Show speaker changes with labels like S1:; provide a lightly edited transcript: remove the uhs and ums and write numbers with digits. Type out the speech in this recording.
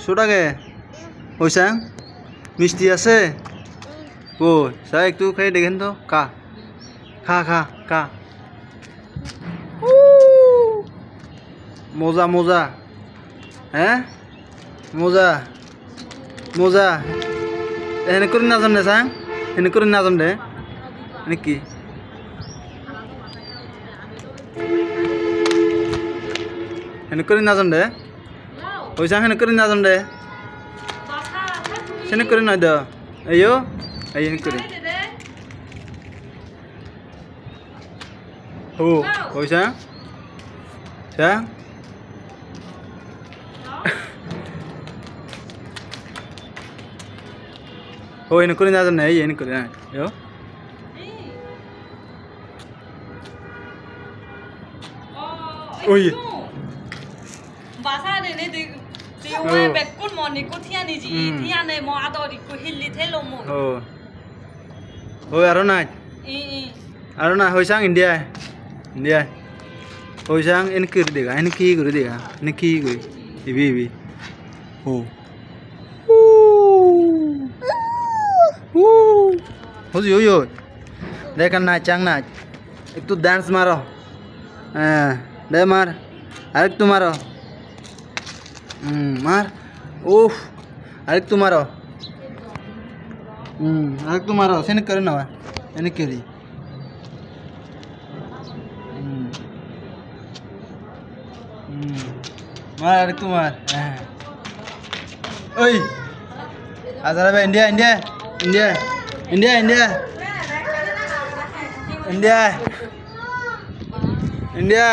S1: সোটাকে হইসাং মিষ্টি আছে ও সা একটু খাই দেখেন তো কা খা খা কা মজা মজা হ্যাঁ মজা মজা এনে করে না যাম দে সাং এনে করে না যাম দে নাকি এনে করে না যাম দে হইসাং এনে করে না যাম দে সেনে করে না দে ayo ayo ini kuri oh sang sang oh ini kuri na janne ini kuri yo oi
S2: bahasa ini di Tiwai bekun moni ku thian ni ji thian ne mo adori ku hilli thelo mo
S1: oi aro na hoi sang India India hoi sang in kir dega in ki guri ibi हो यो देख ना चांग ना एक तू dance मारो दे मार अरे तू मारो मार ओह अरे तू मारो सेने करे ना एने केरी मार अरे तू मार ओए आजा बे India India India India India India India